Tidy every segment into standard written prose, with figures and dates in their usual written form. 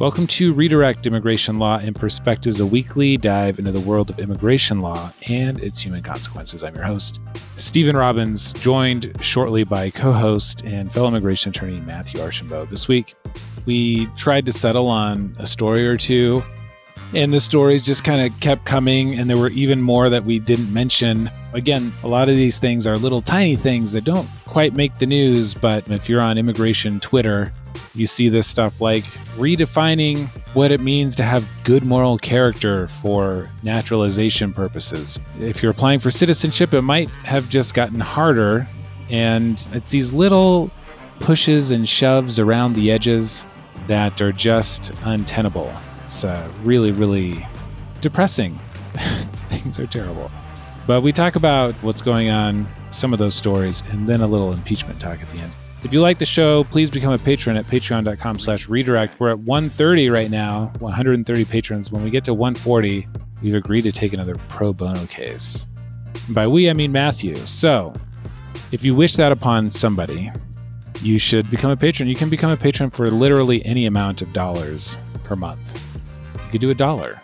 Welcome to Redirect Immigration Law and Perspectives, a weekly dive into the world of immigration law and its human consequences. I'm your host, Stephen Robbins, joined shortly by co-host and fellow immigration attorney Matthew Archambault. This week, we tried to settle on a story or two, and the stories just kind of kept coming, and there were even more that we didn't mention. Again, a lot of these things are little tiny things that don't quite make the news, but if you're on immigration Twitter, you see this stuff like redefining what it means to have good moral character for naturalization purposes. If you're applying for citizenship, it might have just gotten harder, and it's these little pushes and shoves around the edges that are just untenable. It's really, really depressing. Things are terrible. But we talk about what's going on, some of those stories, and then a little impeachment talk at the end. If you like the show, please become a patron at patreon.com/redirect. We're at 130 right now, 130 patrons. When we get to 140, we've agreed to take another pro bono case. And by we, I mean Matthew. So if you wish that upon somebody, you should become a patron. You can become a patron for literally any amount of dollars per month. You could do $1.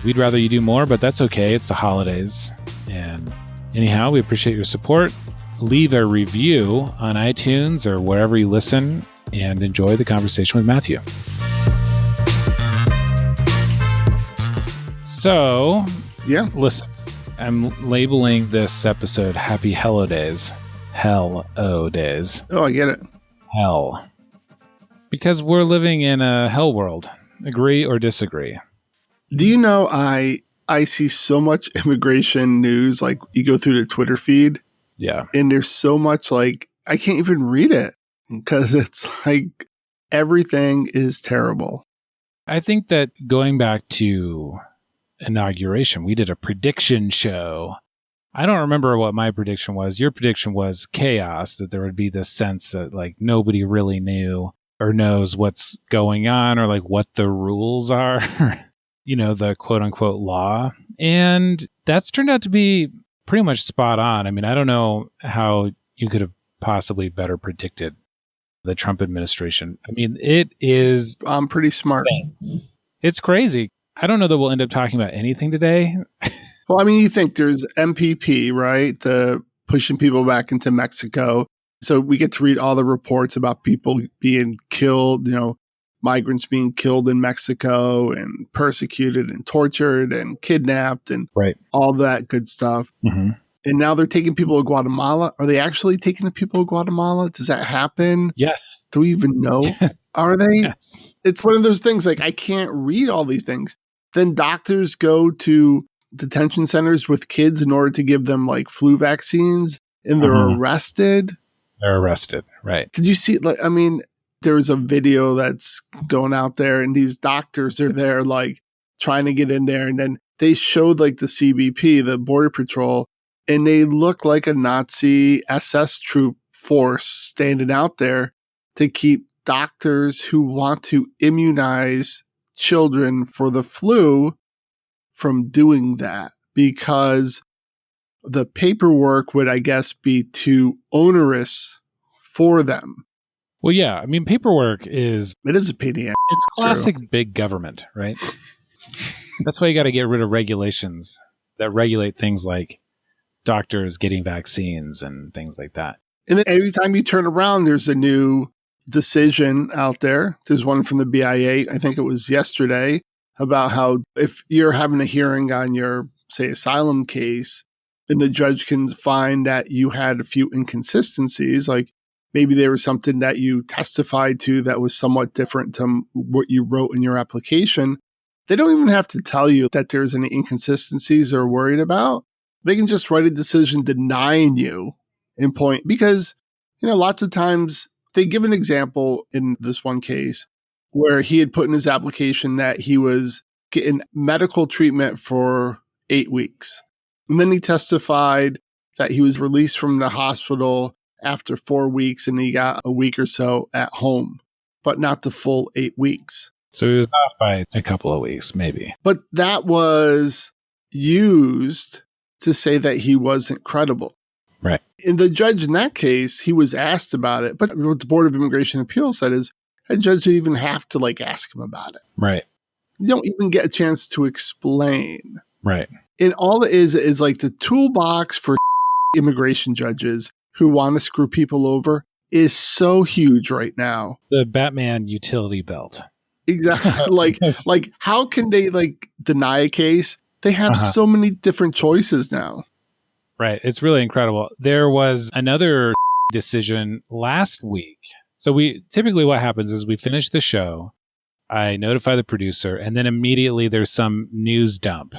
We'd rather you do more, but that's okay. It's the holidays. And anyhow, we appreciate your support. Leave a review on iTunes or wherever you listen, and enjoy the conversation with Matthew. So, listen, I'm labeling this episode Happy Hello Days. Hell-o days. Oh, I get it. Hell. Because we're living in a hell world. Agree or disagree? Do you know I see so much immigration news, like you go through the Twitter feed. Yeah. And there's so much like, I can't even read it because it's like everything is terrible. I think that going back to inauguration, we did a prediction show. I don't remember what my prediction was. Your prediction was chaos, that there would be this sense that like nobody really knew or knows what's going on or like what the rules are, you know, the quote unquote law. And that's turned out to be pretty much spot on. I mean, I don't know how you could have possibly better predicted the Trump administration. I mean, it is... I'm pretty smart. It's crazy. I don't know that we'll end up talking about anything today. Well, I mean, you think there's MPP, right? Pushing people back into Mexico. So we get to read all the reports about people being killed, you know, migrants being killed in Mexico and persecuted and tortured and kidnapped and all that good stuff. Mm-hmm. And now they're taking people to Guatemala. Are they actually taking the people to Guatemala? Does that happen? Yes. Do we even know? Are they? Yes. It's one of those things like I can't read all these things. Then doctors go to detention centers with kids in order to give them like flu vaccines and they're arrested. They're arrested. Right. Did you see, like, I mean, there's a video that's going out there and these doctors are there like trying to get in there. And then they showed like the CBP, the Border Patrol, and they look like a Nazi SS troop force standing out there to keep doctors who want to immunize children for the flu from doing that because the paperwork would, I guess, be too onerous for them. Well, yeah. I mean, paperwork is... It is a pain in the ass. It's classic big government, right? That's why you got to get rid of regulations that regulate things like doctors getting vaccines and things like that. And then every time you turn around, there's a new decision out there. There's one from the BIA, I think it was yesterday, about how if you're having a hearing on your, say, asylum case, and the judge can find that you had a few inconsistencies, like maybe there was something that you testified to that was somewhat different to what you wrote in your application. They don't even have to tell you that there's any inconsistencies they're worried about. They can just write a decision denying you in point because, you know, lots of times they give an example in this one case where he had put in his application that he was getting medical treatment for 8 weeks. And then he testified that he was released from the hospital after 4 weeks and he got a week or so at home, but not the full 8 weeks. So he was off by a couple of weeks, maybe. But that was used to say that he wasn't credible. Right. And the judge in that case, he was asked about it. But what the Board of Immigration Appeals said is, a judge didn't even have to ask him about it. Right. You don't even get a chance to explain. Right. And all it is the toolbox for immigration judges who want to screw people over is so huge right now. The Batman utility belt. Exactly. like how can they deny a case? They have so many different choices now. Right. It's really incredible. There was another decision last week. So typically what happens is we finish the show, I notify the producer, and then immediately there's some news dump,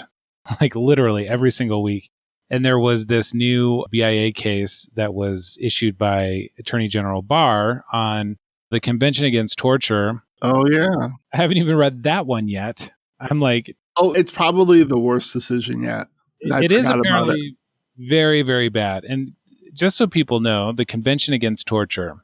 literally every single week. And there was this new BIA case that was issued by Attorney General Barr on the Convention Against Torture. Oh, yeah. I haven't even read that one yet. I'm oh, it's probably the worst decision yet. It is apparently very, very bad. And just so people know, the Convention Against Torture,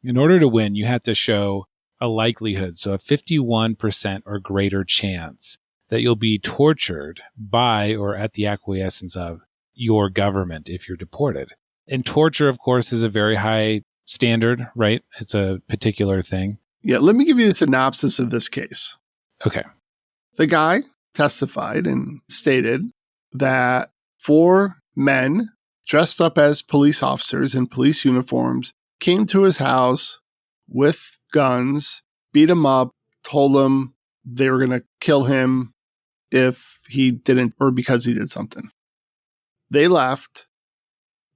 in order to win, you have to show a likelihood, so a 51% or greater chance that you'll be tortured by or at the acquiescence of your government if you're deported. And torture, of course, is a very high standard, right? It's a particular thing. Yeah, let me give you a synopsis of this case. Okay. The guy testified and stated that 4 men dressed up as police officers in police uniforms came to his house with guns, beat him up, told him they were going to kill him if he didn't, or because he did something. They left,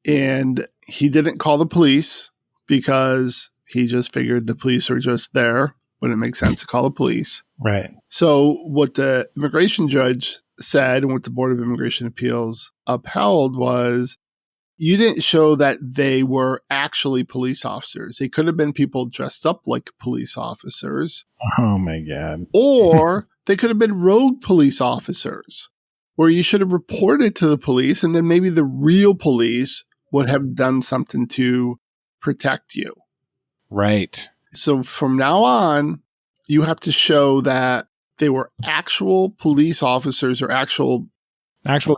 and he didn't call the police because he just figured the police are just there. Wouldn't make sense to call the police. Right. So what the immigration judge said and what the Board of Immigration Appeals upheld was you didn't show that they were actually police officers. They could have been people dressed up like police officers. Oh, my God. Or they could have been rogue police officers where you should have reported to the police, and then maybe the real police would have done something to protect you. Right. So from now on, you have to show that they were actual police officers or actual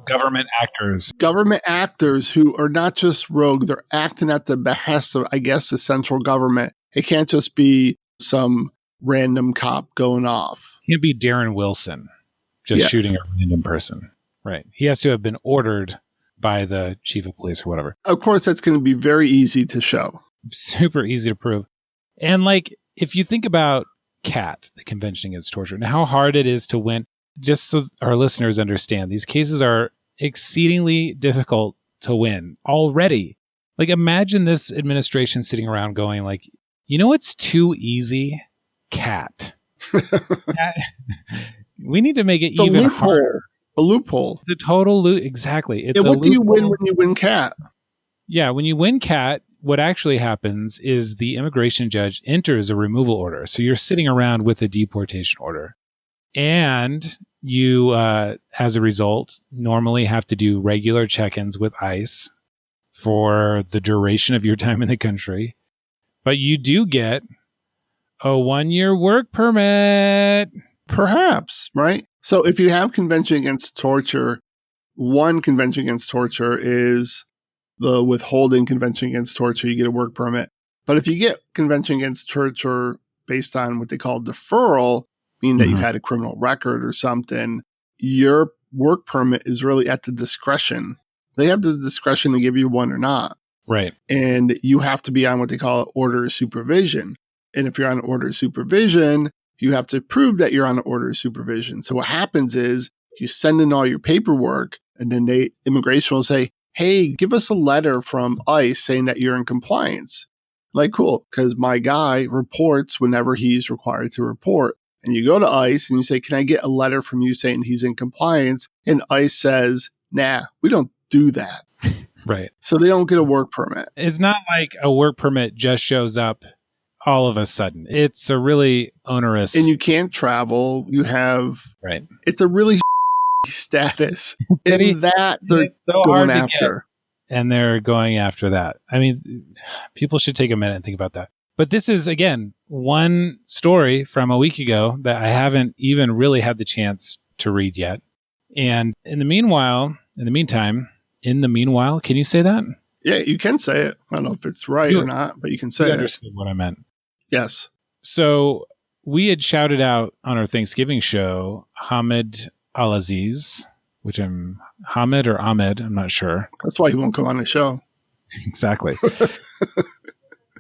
government actors. Government actors who are not just rogue. They're acting at the behest of, I guess, the central government. It can't just be some random cop going off. It can't be Darren Wilson just shooting a random person. Right. He has to have been ordered by the chief of police or whatever. Of course, that's going to be very easy to show. Super easy to prove. And if you think about CAT, the Convention Against Torture, and how hard it is to win, just so our listeners understand, these cases are exceedingly difficult to win already. Imagine this administration sitting around going it's too easy? CAT. We need to make it even harder. A loophole. It's a total exactly. It's what do you win when you win CAT? Yeah, when you win CAT, what actually happens is the immigration judge enters a removal order. So you're sitting around with a deportation order. And you, as a result, normally have to do regular check-ins with ICE for the duration of your time in the country. But you do get a 1-year work permit. Perhaps, right? So if you have Convention Against Torture, one Convention Against Torture is the withholding Convention Against Torture. You get a work permit. But if you get Convention Against Torture based on what they call deferral, meaning that you had a criminal record or something, your work permit is really at the discretion. They have the discretion to give you one or not. Right. And you have to be on what they call order of supervision. And if you're on order of supervision, you have to prove that you're on order of supervision. So what happens is you send in all your paperwork, and then immigration will say, hey, give us a letter from ICE saying that you're in compliance. Cool, because my guy reports whenever he's required to report. And you go to ICE and you say, can I get a letter from you saying he's in compliance? And ICE says, nah, we don't do that. Right. So they don't get a work permit. It's not like a work permit just shows up all of a sudden. It's a really onerous. And you can't travel. You have. Right. It's a really status. And that they're so going after. And they're going after that. I mean, people should take a minute and think about that. But this is, again, one story from a week ago that I haven't even really had the chance to read yet. And in the meanwhile, can you say that? Yeah, you can say it. I don't know if it's right or not, but you can say it. You understood what I meant. Yes. So we had shouted out on our Thanksgiving show Hamed Aleaziz, which I'm Hamed or Ahmed, I'm not sure. That's why he won't come on the show. Exactly.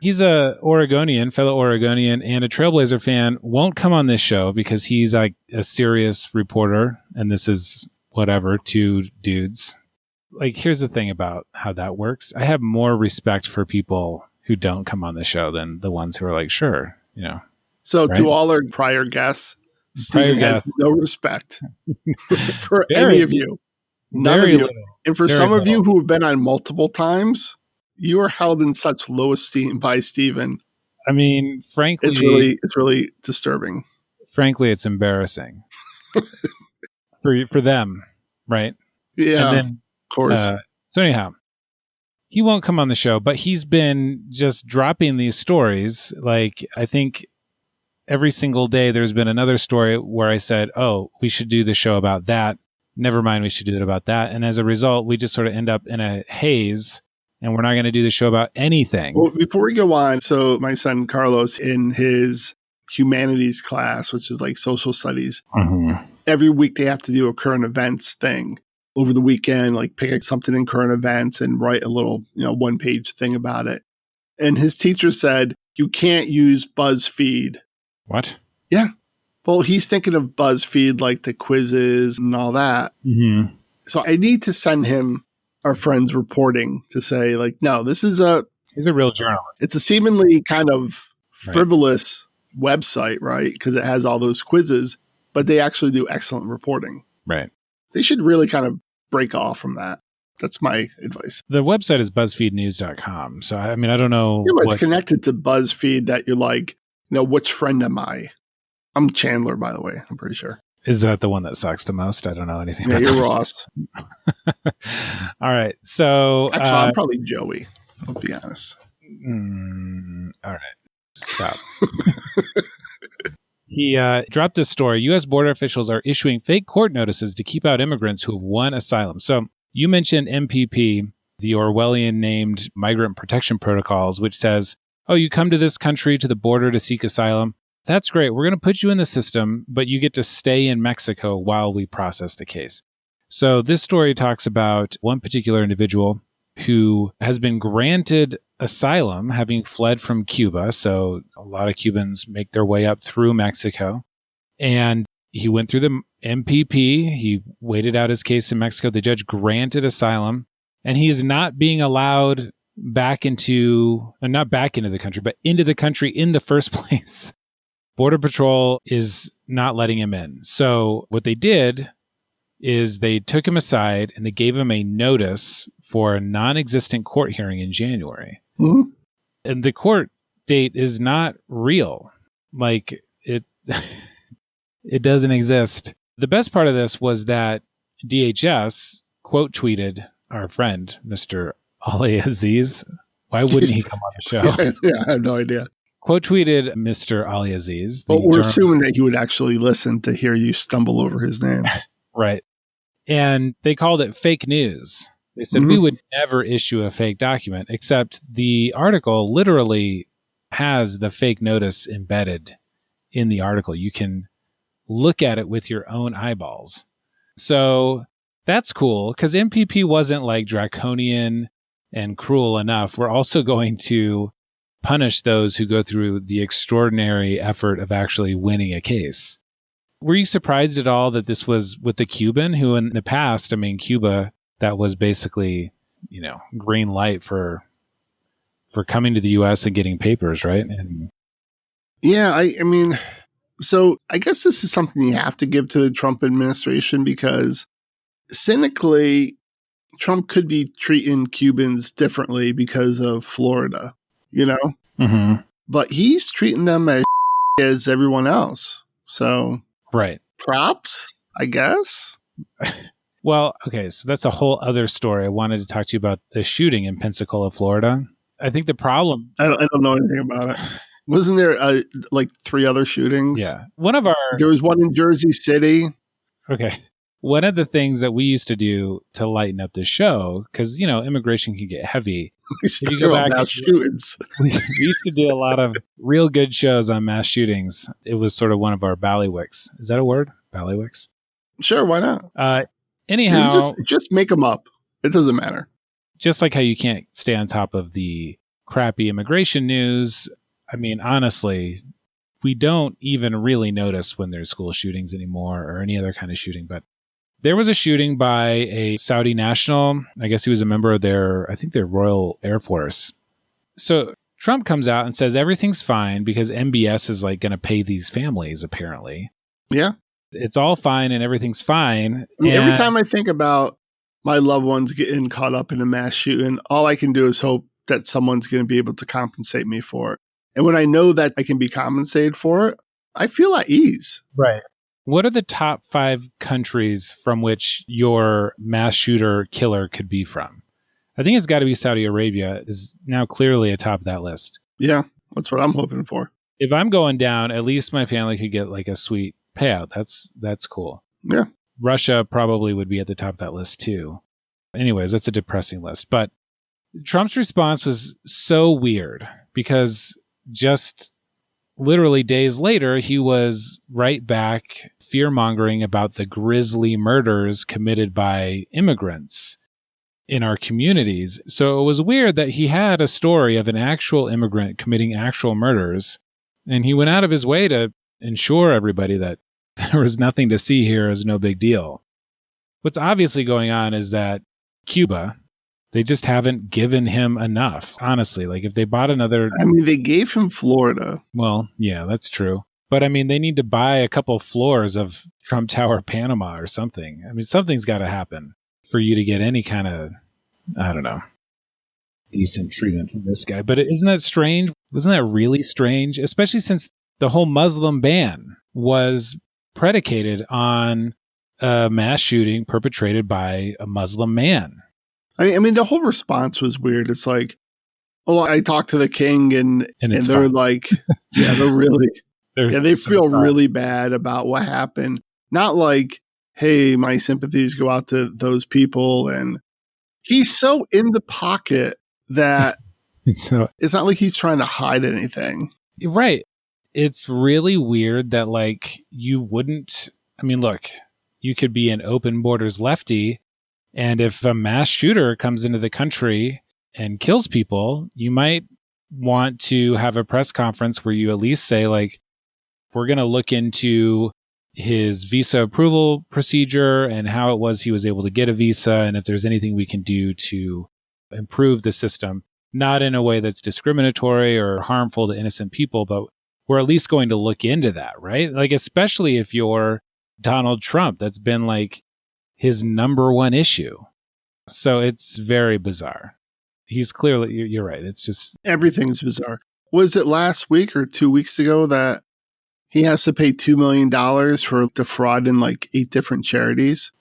He's a Oregonian, fellow Oregonian, and a Trailblazer fan. Won't come on this show because he's like a serious reporter, and this is whatever, two dudes. Like, here's the thing about how that works. I have more respect for people who don't come on the show than the ones who are like, sure, So right? to all our prior guests, Stephen has no respect for any of you. None of you. Little. And for some of you who have been on multiple times, you are held in such low esteem by Stephen. I mean, frankly, it's really disturbing. Frankly, it's embarrassing for them, right? Yeah, and then, of course. So anyhow, he won't come on the show, but he's been just dropping these stories. Like, I think every single day there's been another story where I said, oh, we should do the show about that. Never mind, we should do it about that. And as a result, we just sort of end up in a haze, and we're not going to do the show about anything. Well, before we go on, so my son Carlos, in his humanities class, which is like social studies, every week they have to do a current events thing over the weekend, like pick something in current events and write a little, one-page thing about it. And his teacher said, you can't use BuzzFeed. What? Yeah. Well, he's thinking of BuzzFeed, like the quizzes and all that. Mm-hmm. So I need to send him our friend's reporting to say, like, no, he's a real journalist. It's a seemingly kind of frivolous website, right? Because it has all those quizzes, but they actually do excellent reporting. Right. They should really kind of break off from that. That's my advice. The website is BuzzFeedNews.com. So, I mean, I don't know. Yeah, but it's connected to BuzzFeed that you're like, which friend am I? I'm Chandler, by the way. I'm pretty sure. Is that the one that sucks the most? I don't know anything about you're that. Ross. All right. So actually, I'm probably Joey. I'll be honest. All right. Stop. He dropped this story. U.S. border officials are issuing fake court notices to keep out immigrants who have won asylum. So you mentioned MPP, the Orwellian named Migrant Protection Protocols, which says, oh, you come to this country, to the border to seek asylum. That's great. We're going to put you in the system, but you get to stay in Mexico while we process the case. So this story talks about one particular individual who has been granted asylum, having fled from Cuba. So a lot of Cubans make their way up through Mexico. And he went through the MPP. He waited out his case in Mexico. The judge granted asylum, and he's not being allowed back into, not back into the country, but into the country in the first place. Border Patrol is not letting him in. So what they did is they took him aside and they gave him a notice for a non-existent court hearing in January. Mm-hmm. And the court date is not real. Like, it doesn't exist. The best part of this was that DHS quote tweeted our friend, Mr. Aleaziz. Why wouldn't he come on the show? Yeah, I have no idea. Quote tweeted Mr. Aleaziz. But we're assuming that he would actually listen to hear you stumble over his name. Right. And they called it fake news. They said, we would never issue a fake document, except the article literally has the fake notice embedded in the article. You can look at it with your own eyeballs. So that's cool, because MPP wasn't like draconian and cruel enough. We're also going to punish those who go through the extraordinary effort of actually winning a case. Were you surprised at all that this was with the Cuban, who in the past, I mean, Cuba, that was basically, green light for coming to the U.S. and getting papers, right? And yeah, I mean, so I guess this is something you have to give to the Trump administration, because cynically, Trump could be treating Cubans differently because of Florida, Mm-hmm. But he's treating them as everyone else. So, right. Props, I guess. Well, okay, so that's a whole other story. I wanted to talk to you about the shooting in Pensacola, Florida. I think the problem... I don't know anything about it. Wasn't there like 3 other shootings? Yeah. There was one in Jersey City. Okay. one of the things that we used to do to lighten up the show, because, immigration can get heavy. We If you go back, mass shootings. we used to do a lot of real good shows on mass shootings. It was sort of one of our ballywicks. Is that a word? Ballywicks? Sure, why not? Anyhow, just make them up. It doesn't matter. Just like how you can't stay on top of the crappy immigration news. I mean, honestly, we don't even really notice when there's school shootings anymore or any other kind of shooting. But there was a shooting by a Saudi national. I guess he was a member of their Royal Air Force. So Trump comes out and says everything's fine because MBS is like going to pay these families, apparently. Yeah. It's all fine and everything's fine. I mean, every time I think about my loved ones getting caught up in a mass shooting, all I can do is hope that someone's going to be able to compensate me for it. And when I know that I can be compensated for it, I feel at ease. Right. What are the top 5 countries from which your mass shooter killer could be from? I think it's got to be Saudi Arabia is now clearly atop that list. Yeah, that's what I'm hoping for. If I'm going down, at least my family could get like a sweet payout. That's cool. Yeah. Russia probably would be at the top of that list too. Anyways, that's a depressing list. But Trump's response was so weird because just literally days later, he was right back fear-mongering about the grisly murders committed by immigrants in our communities. So it was weird that he had a story of an actual immigrant committing actual murders, and he went out of his way to ensure everybody that there was nothing to see here, is no big deal. What's obviously going on is that Cuba, they just haven't given him enough, honestly. Like if they bought another... I mean, they gave him Florida. Well, yeah, that's true. But I mean, they need to buy a couple floors of Trump Tower, Panama or something. I mean, something's got to happen for you to get any kind of, I don't know, decent treatment from this guy. But isn't that strange? Wasn't that really strange? Especially since the whole Muslim ban was predicated on a mass shooting perpetrated by a Muslim man. I mean, the whole response was weird. It's like, oh, I talked to the king and they're fine. Like, yeah, they're really, they so feel sorry. really bad about what happened. Not like, hey, my sympathies go out to those people. And he's so in the pocket that it's not like he's trying to hide anything. Right. It's really weird that like you wouldn't, I mean, look, you could be an open borders lefty, and if a mass shooter comes into the country and kills people, you might want to have a press conference where you at least say, like, we're going to look into his visa approval procedure and how it was he was able to get a visa, and if there's anything we can do to improve the system, not in a way that's discriminatory or harmful to innocent people, but we're at least going to look into that, right? Like, especially if you're Donald Trump, that's been like his number one issue. So it's very bizarre. He's clearly, you're right. It's just... Everything's bizarre. Was it last week or 2 weeks ago that he has to pay $2 million for defrauding like 8 different charities?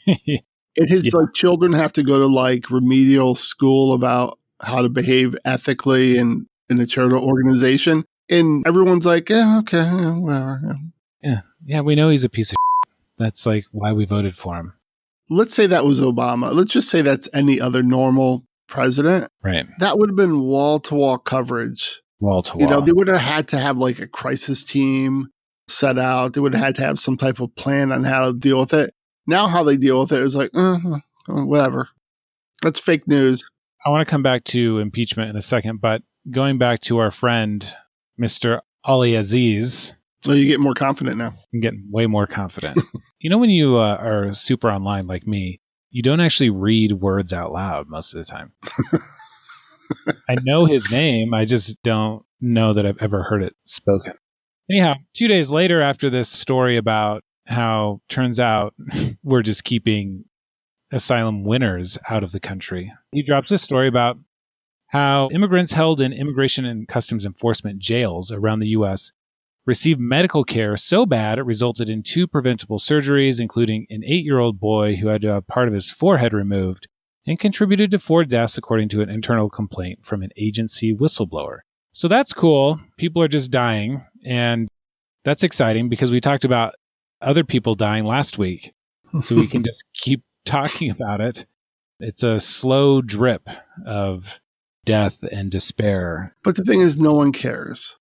And his like children have to go to like remedial school about how to behave ethically in a charitable organization. And everyone's like, yeah, okay, whatever. Yeah, we know he's a piece of shit. That's like why we voted for him. Let's say that was Obama. Let's just say that's any other normal president. Right. That would have been wall-to-wall coverage. Wall-to-wall. You know, they would have had to have like a crisis team set out. They would have had to have some type of plan on how to deal with it. Now how they deal with it is like, whatever. That's fake news. I want to come back to impeachment in a second, but going back to our friend, Mr. Aleaziz. Well, you get more confident now. I'm getting way more confident. You know, when you are super online like me, you don't actually read words out loud most of the time. I know his name. I just don't know that I've ever heard it spoken. Anyhow, 2 days later, after this story about how turns out we're just keeping asylum winners out of the country, he drops a story about how immigrants held in immigration and customs enforcement jails around the U.S. received medical care so bad it resulted in 2 preventable surgeries, including an 8-year-old boy who had to have part of his forehead removed, and contributed to 4 deaths according to an internal complaint from an agency whistleblower. So that's cool. People are just dying, and that's exciting because we talked about other people dying last week. so we can just keep talking about it. It's a slow drip of death and despair. But the thing is, no one cares.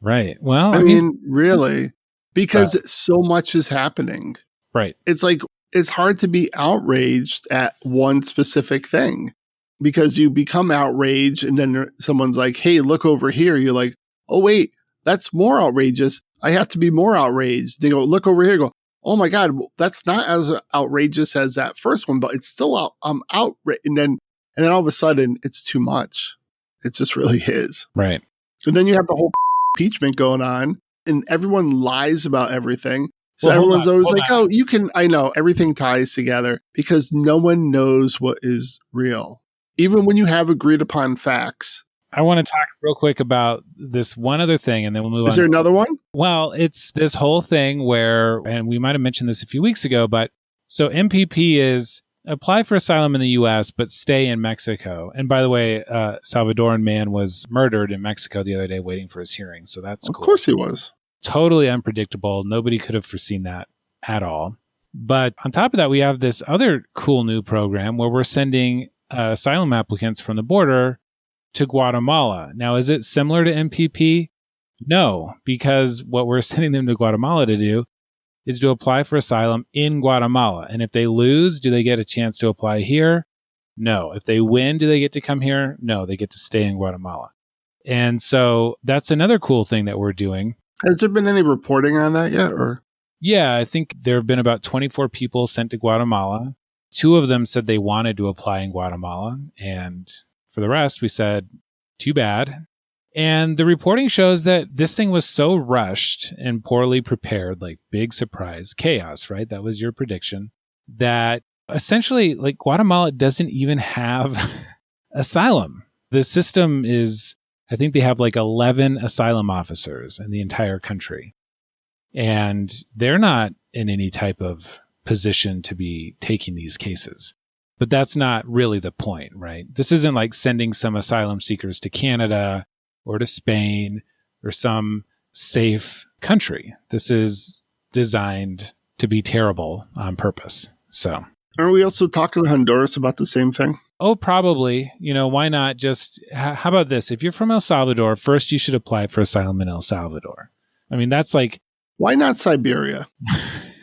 Right. Well, I mean, really, because so much is happening. Right. It's like, it's hard to be outraged at one specific thing because you become outraged and then someone's like, hey, look over here. You're like, oh, wait, that's more outrageous. I have to be more outraged. They go, look over here. Go, oh my God, that's not as outrageous as that first one, but it's still out. I'm outraged. And then all of a sudden it's too much. It just really is. Right. And then you have the whole impeachment going on and everyone lies about everything. So Well, everyone's always like, on. oh, you can, I know, everything ties together because no one knows what is real. Even when you have agreed upon facts. I want to talk real quick about this one other thing and then we'll move on. Is there another one? Well, it's this whole thing where, and we might have mentioned this a few weeks ago, but so MPP is apply for asylum in the U.S., but stay in Mexico. And by the way, Salvadoran man was murdered in Mexico the other day waiting for his hearing. So that's cool. Of course he was. Totally unpredictable. Nobody could have foreseen that at all. But on top of that, we have this other cool new program where we're sending asylum applicants from the border to Guatemala. Now, is it similar to MPP? No, because what we're sending them to Guatemala to do is to apply for asylum in Guatemala. And if they lose, do they get a chance to apply here? No. If they win, do they get to come here? No, they get to stay in Guatemala. And so that's another cool thing that we're doing. Has there been any reporting on that yet? Or yeah, I think there have been about 24 people sent to Guatemala. 2 of them said they wanted to apply in Guatemala. And for the rest, we said, too bad. And the reporting shows that this thing was so rushed and poorly prepared, like big surprise, chaos, right? That was your prediction, that essentially like Guatemala doesn't even have asylum. The system is, I think they have like 11 asylum officers in the entire country. And they're not in any type of position to be taking these cases. But that's not really the point, right? This isn't like sending some asylum seekers to Canada or to Spain or some safe country. This is designed to be terrible on purpose. So, are we also talking to Honduras about the same thing? Oh, probably. You know, why not just, how about this? If you're from El Salvador, first you should apply for asylum in El Salvador. I mean, that's like... Why not Siberia?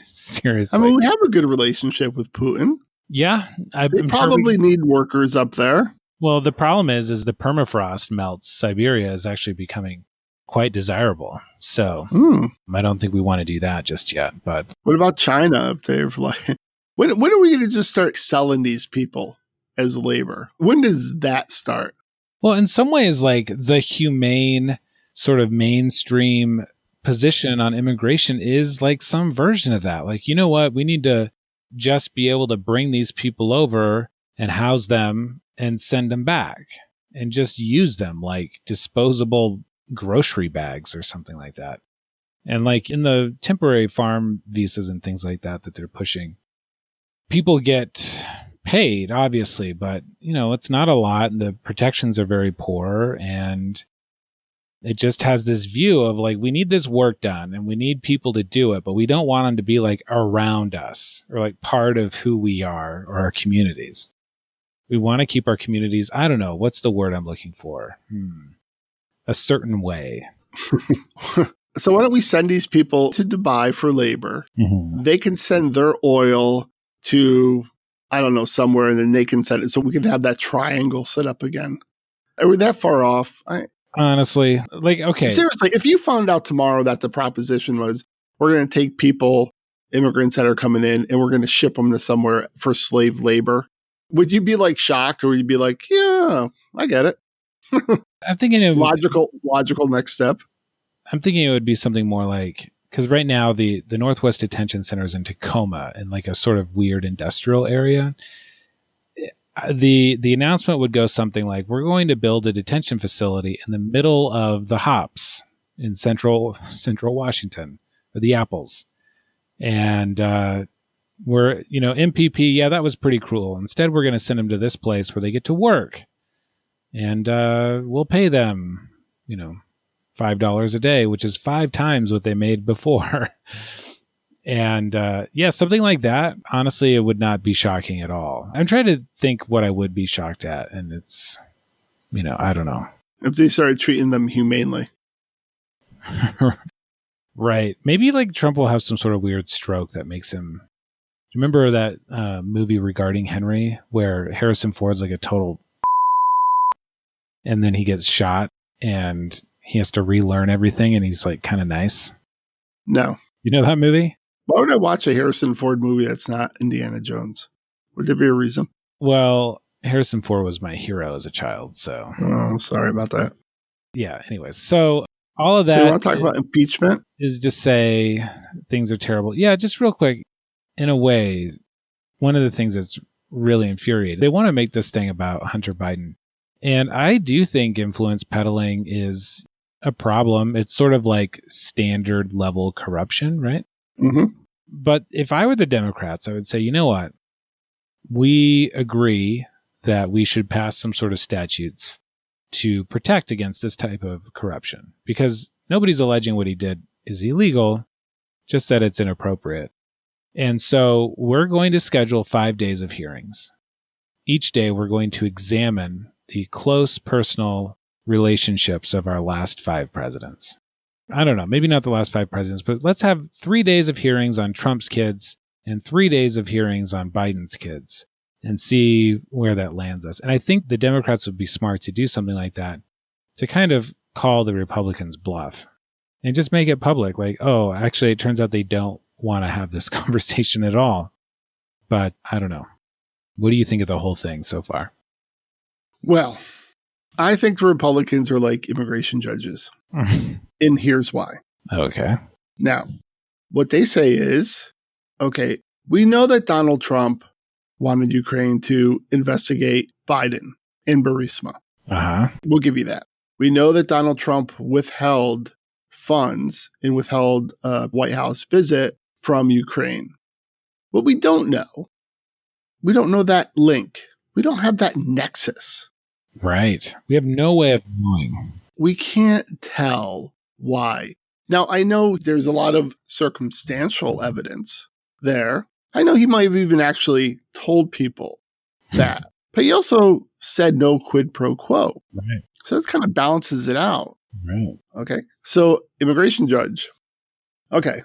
Seriously. I mean, we have a good relationship with Putin. Yeah. They probably need workers up there. Well, the problem is the permafrost melts. Siberia is actually becoming quite desirable. So I don't think we want to do that just yet. But what about China? If they've like, when are we going to just start selling these people as labor? When does that start? Well, in some ways, like the humane sort of mainstream position on immigration is like some version of that. Like, you know what? We need to just be able to bring these people over and house them and send them back and just use them like disposable grocery bags or something like that. And like in the temporary farm visas and things like that they're pushing, people get paid, obviously, but you know, it's not a lot. The protections are very poor, and it just has this view of like, we need this work done and we need people to do it, but we don't want them to be like around us or like part of who we are or our communities. We want to keep our communities, I don't know, what's the word I'm looking for? A certain way. So why don't we send these people to Dubai for labor? Mm-hmm. They can send their oil to, I don't know, somewhere, and then they can send it so we can have that triangle set up again. Are we that far off? Honestly, like, okay. Seriously, if you found out tomorrow that the proposition was, we're going to take people, immigrants that are coming in, and we're going to ship them to somewhere for slave labor, would you be like shocked, or would you be like, yeah, I get it? I'm thinking it logical next step. I'm thinking it would be something more like, because right now the Northwest Detention Center is in Tacoma, in like a sort of weird industrial area. The announcement would go something like, we're going to build a detention facility in the middle of the hops in central Washington, or the apples. And we're, you know, MPP, yeah, that was pretty cruel. Instead, we're going to send them to this place where they get to work. And we'll pay them, you know, $5 a day, which is 5 times what they made before. And yeah, something like that, honestly, it would not be shocking at all. I'm trying to think what I would be shocked at, and it's, I don't know. If they started treating them humanely. Right. Maybe like Trump will have some sort of weird stroke that makes him. Do you remember that movie regarding Henry where Harrison Ford's like a total and then he gets shot and he has to relearn everything and he's like kind of nice? No. You know that movie? Why would I watch a Harrison Ford movie that's not Indiana Jones? Would there be a reason? Well, Harrison Ford was my hero as a child, so. Oh, sorry about that. Yeah, anyways. So all of that. So you want to talk about impeachment? Is to say things are terrible. Yeah, just real quick. In a way, one of the things that's really infuriating, they want to make this thing about Hunter Biden. And I do think influence peddling is a problem. It's sort of like standard level corruption, right? Mm-hmm. But if I were the Democrats, I would say, you know what? We agree that we should pass some sort of statutes to protect against this type of corruption because nobody's alleging what he did is illegal, just that it's inappropriate. And so we're going to schedule 5 days of hearings. Each day we're going to examine the close personal relationships of our last 5 presidents. I don't know, maybe not the last 5 presidents, but let's have 3 days of hearings on Trump's kids and 3 days of hearings on Biden's kids and see where that lands us. And I think the Democrats would be smart to do something like that to kind of call the Republicans bluff and just make it public. Like, oh, actually, it turns out they don't want to have this conversation at all. But I don't know. What do you think of the whole thing so far? Well, I think the Republicans are like immigration judges. And here's why. Okay. Now, what they say is, okay, we know that Donald Trump wanted Ukraine to investigate Biden and Burisma. Uh-huh. We'll give you that. We know that Donald Trump withheld funds and withheld a White House visit from Ukraine. What we don't know that link. We don't have that nexus. Right. We have no way of knowing. We can't tell why. Now, I know there's a lot of circumstantial evidence there. I know he might have even actually told people that. But he also said no quid pro quo. Right. So this kind of balances it out. Right. Okay. So, immigration judge. Okay.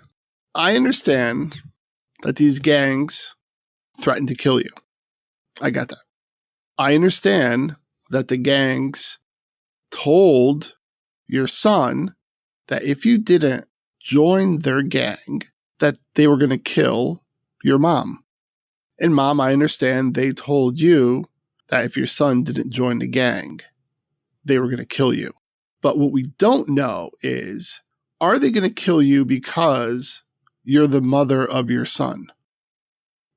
I understand that these gangs threaten to kill you. I got that. I understand that the gangs told your son that if you didn't join their gang, that they were going to kill your mom. And Mom, I understand they told you that if your son didn't join the gang, they were going to kill you. But what we don't know is, are they going to kill you because you're the mother of your son?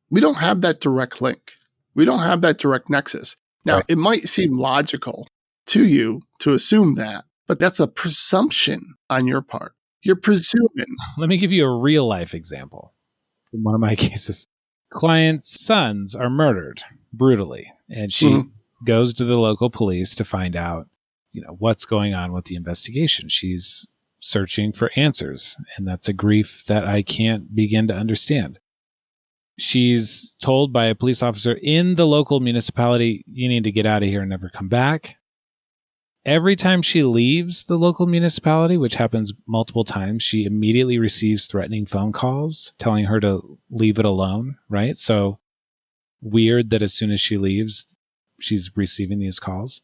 We don't have that direct link. We don't have that direct nexus. Now, It might seem logical to you to assume that, but that's a presumption on your part. You're presuming. Let me give you a real life example from one of my cases. Client's sons are murdered brutally, and she goes to the local police to find out, what's going on with the investigation. She's searching for answers, and that's a grief that I can't begin to understand. She's told by a police officer in the local municipality, you need to get out of here and never come back. Every time she leaves the local municipality, which happens multiple times, she immediately receives threatening phone calls telling her to leave it alone, right? So weird that as soon as she leaves, she's receiving these calls.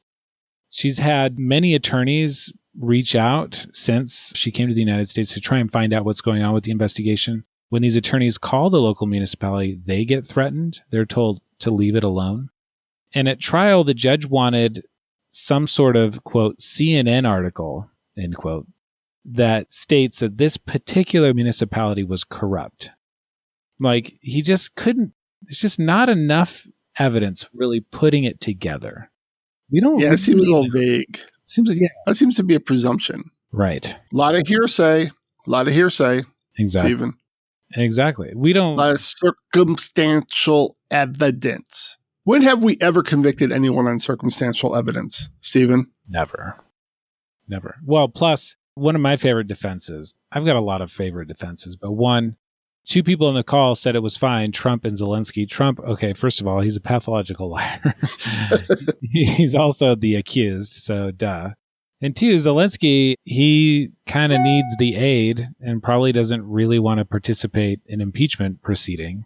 She's had many attorneys reach out since she came to the United States to try and find out what's going on with the investigation. When these attorneys call the local municipality, they get threatened. They're told to leave it alone. And at trial, the judge wanted some sort of, quote, CNN article, end quote, that states that this particular municipality was corrupt. Like, he just couldn't, there's just not enough evidence really putting it together. We don't. Yeah, it seems a little vague. Seems like, yeah. That seems to be a presumption. Right. A lot of hearsay. Exactly. Stephen. Exactly. We don't. A lot of circumstantial evidence. When have we ever convicted anyone on circumstantial evidence, Stephen? Never. Well, plus, one of my favorite defenses, I've got a lot of favorite defenses, but one Two people on the call said it was fine, Trump and Zelensky. Trump, okay, first of all, he's a pathological liar. He's also the accused, so duh. And two, Zelensky, he kind of needs the aid and probably doesn't really want to participate in impeachment proceeding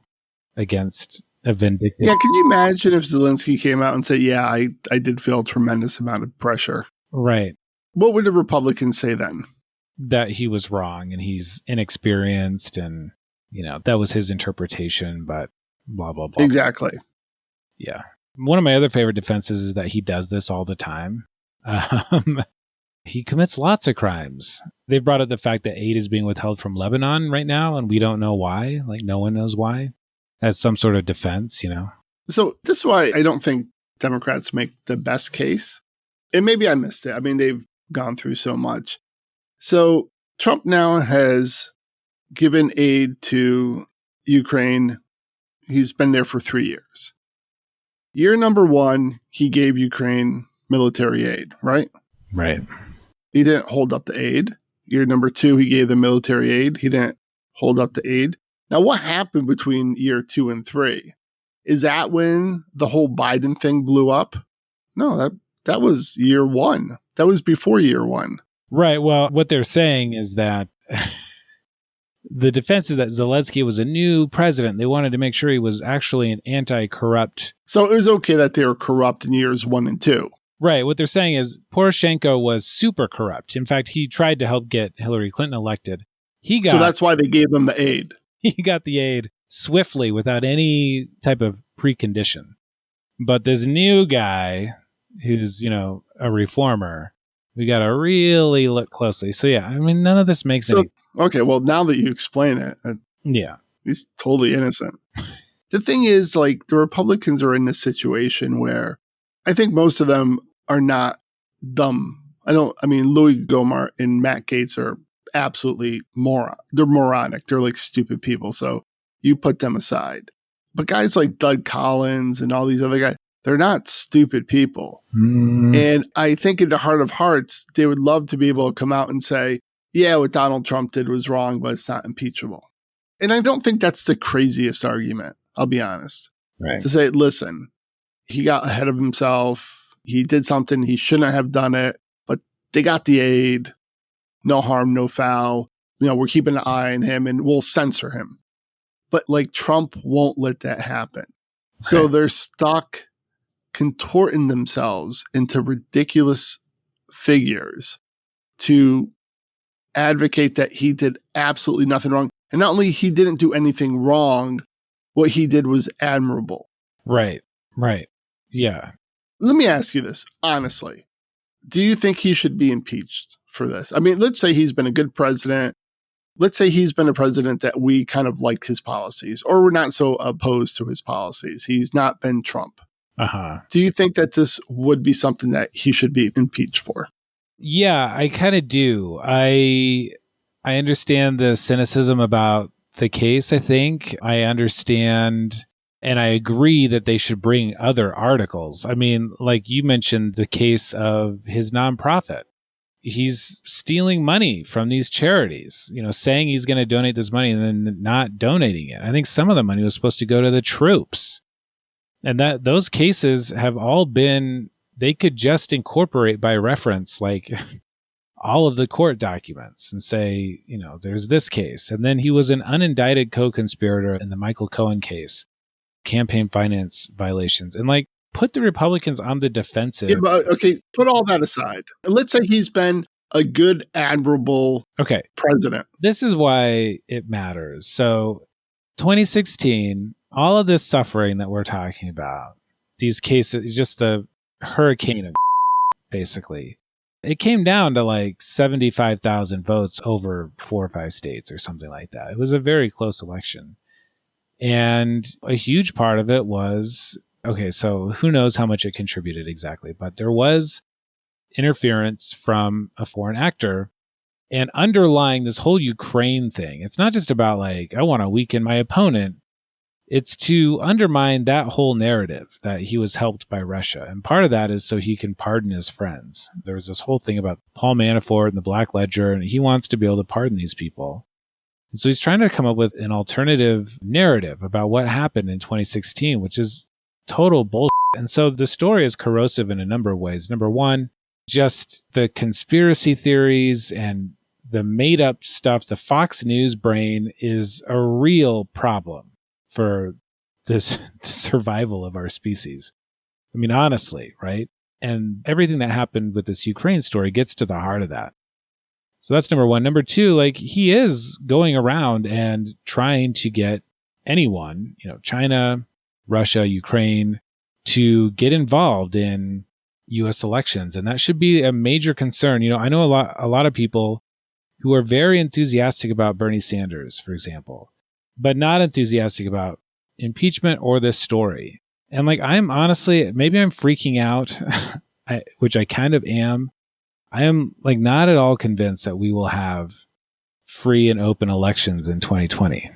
against a vindictive... Yeah, can you imagine if Zelensky came out and said, yeah, I did feel a tremendous amount of pressure? Right. What would the Republicans say then? That he was wrong and he's inexperienced and, that was his interpretation, but blah, blah, blah. Exactly. Yeah. One of my other favorite defenses is that he does this all the time. He commits lots of crimes. They've brought up the fact that aid is being withheld from Lebanon right now, and we don't know why. Like, no one knows why. As some sort of defense, So this is why I don't think Democrats make the best case. And maybe I missed it. I mean, they've gone through so much. So Trump now has given aid to Ukraine. He's been there for 3 years. Year number 1, he gave Ukraine military aid, right? Right. He didn't hold up the aid. Year number 2, he gave them military aid. He didn't hold up the aid. Now, what happened between year 2 and 3? Is that when the whole Biden thing blew up? No, that was year 1. That was before year 1. Right. Well, what they're saying is that the defense is that Zelensky was a new president. They wanted to make sure he was actually an anti-corrupt. So it was okay that they were corrupt in years 1 and 2. Right. What they're saying is Poroshenko was super corrupt. In fact, he tried to help get Hillary Clinton elected. So that's why they gave them the aid. He got the aid swiftly without any type of precondition. But this new guy who's, a reformer, we got to really look closely. So, yeah, I mean, none of this makes any... Okay, well, now that you explain it, yeah, he's totally innocent. The thing is, the Republicans are in this situation where I think most of them are not dumb. Louis Gohmert and Matt Gaetz are absolutely They're moronic. They're like stupid people. So you put them aside. But guys like Doug Collins and all these other guys, they're not stupid people. And I think in the heart of hearts, they would love to be able to come out and say, yeah, what Donald Trump did was wrong, but it's not impeachable. And I don't think that's the craziest argument. I'll be honest. Right. To say, listen, he got ahead of himself. He did something. He shouldn't have done it, but they got the aid. No harm, no foul. We're keeping an eye on him and we'll censor him. But Trump won't let that happen. Right. So they're stuck contorting themselves into ridiculous figures to advocate that he did absolutely nothing wrong. And not only he didn't do anything wrong, what he did was admirable. Right. Yeah. Let me ask you this, honestly. Do you think he should be impeached for this? I mean, let's say he's been a good president. Let's say he's been a president that we kind of like his policies, or we're not so opposed to his policies. He's not been Trump. Do you think that this would be something that he should be impeached for? Yeah, I kind of do. I understand the cynicism about the case, I think. I understand and I agree that they should bring other articles. I mean, like you mentioned the case of his nonprofit. He's stealing money from these charities, saying he's going to donate this money and then not donating it. I think some of the money was supposed to go to the troops. And that those cases have all been, they could just incorporate by reference, all of the court documents and say, there's this case. And then he was an unindicted co-conspirator in the Michael Cohen case, campaign finance violations, and put the Republicans on the defensive. Yeah, but, okay, put all that aside. Let's say he's been a good, admirable president. This is why it matters. So 2016, all of this suffering that we're talking about, these cases, just a hurricane of basically, it came down to 75,000 votes over 4 or 5 states or something like that. It was a very close election. And a huge part of it was, so who knows how much it contributed exactly, but there was interference from a foreign actor. And underlying this whole Ukraine thing, it's not just about I want to weaken my opponent. It's to undermine that whole narrative that he was helped by Russia. And part of that is so he can pardon his friends. There was this whole thing about Paul Manafort and the Black Ledger, and he wants to be able to pardon these people. So he's trying to come up with an alternative narrative about what happened in 2016, which is total bullshit. And so the story is corrosive in a number of ways. Number one, just the conspiracy theories and the made up stuff. The Fox News brain is a real problem for the survival of our species. I mean, honestly, right? And everything that happened with this Ukraine story gets to the heart of that. So that's number one. Number two, like, he is going around and trying to get anyone, China, Russia, Ukraine, to get involved in U.S. elections. And that should be a major concern. I know a lot of people who are very enthusiastic about Bernie Sanders, for example, but not enthusiastic about impeachment or this story. And like, I'm honestly, maybe I'm freaking out, which I kind of am. I am like not at all convinced that we will have free and open elections in 2020.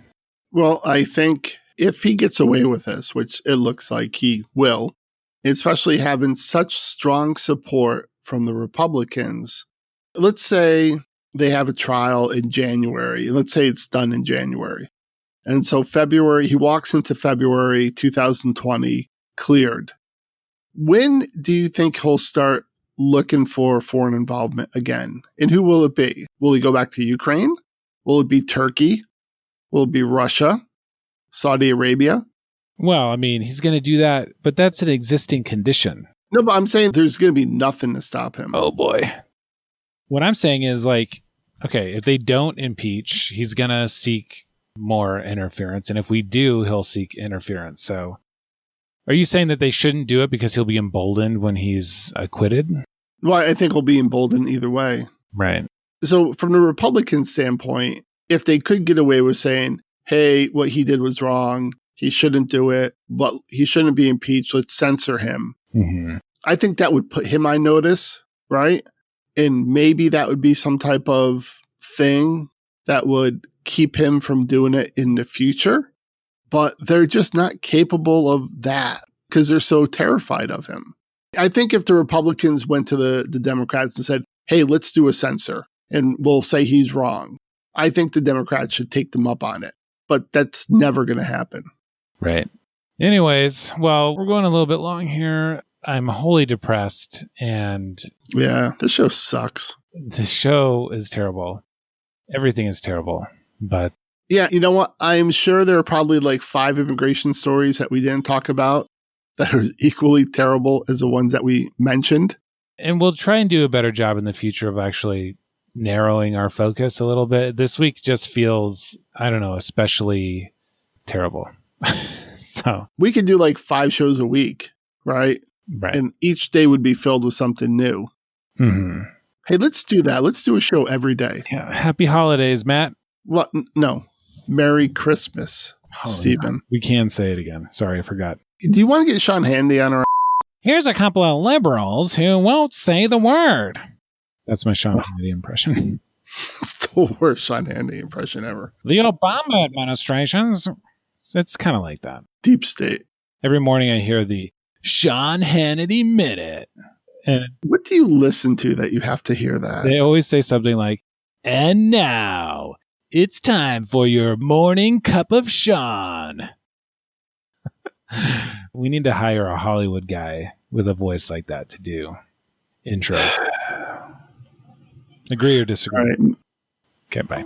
Well, I think if he gets away with this, which it looks like he will, especially having such strong support from the Republicans, let's say they have a trial in January. Let's say it's done in January. And so he walks into February 2020 cleared. When do you think he'll start looking for foreign involvement again? And who will it be? Will he go back to Ukraine? Will it be Turkey? Will it be Russia? Saudi Arabia? Well, I mean, he's going to do that, but that's an existing condition. No, but I'm saying there's going to be nothing to stop him. Oh, boy. What I'm saying is, like, okay, if they don't impeach, he's going to seek more interference. And if we do, he'll seek interference. So are you saying that they shouldn't do it because he'll be emboldened when he's acquitted? Well, I think he'll be emboldened either way. Right. So from the Republican standpoint, if they could get away with saying, hey, what he did was wrong, he shouldn't do it, but he shouldn't be impeached, let's censor him. Mm-hmm. I think that would put him on notice, right? And maybe that would be some type of thing that would keep him from doing it in the future. But they're just not capable of that because they're so terrified of him. I think if the Republicans went to the Democrats and said, hey, let's do a censor and we'll say he's wrong, I think the Democrats should take them up on it. But that's never going to happen. Right. Anyways, well, we're going a little bit long here. I'm wholly depressed, and yeah, this show sucks. The show is terrible. Everything is terrible, but yeah, you know what? I'm sure there are probably like 5 immigration stories that we didn't talk about that are equally terrible as the ones that we mentioned. And we'll try and do a better job in the future of actually narrowing our focus a little bit. This week just feels, I don't know, especially terrible. So we could do like 5 shows a week, right? Right. And each day would be filled with something new. Mm-hmm. Hey, let's do that. Let's do a show every day. Yeah. Happy holidays, Matt. What? No. Merry Christmas, Stephen. Yeah. We can say it again. Sorry, I forgot. Do you want to get Sean Hannity on our... Here's a couple of liberals who won't say the word. That's my Sean Hannity impression. It's the worst Sean Hannity impression ever. The Obama administration's... It's kind of like that. Deep state. Every morning I hear the Sean Hannity Minute. And what do you listen to that you have to hear that? They always say something like, and now it's time for your morning cup of Sean. We need to hire a Hollywood guy with a voice like that to do intros. Agree or disagree? Right. Okay, bye.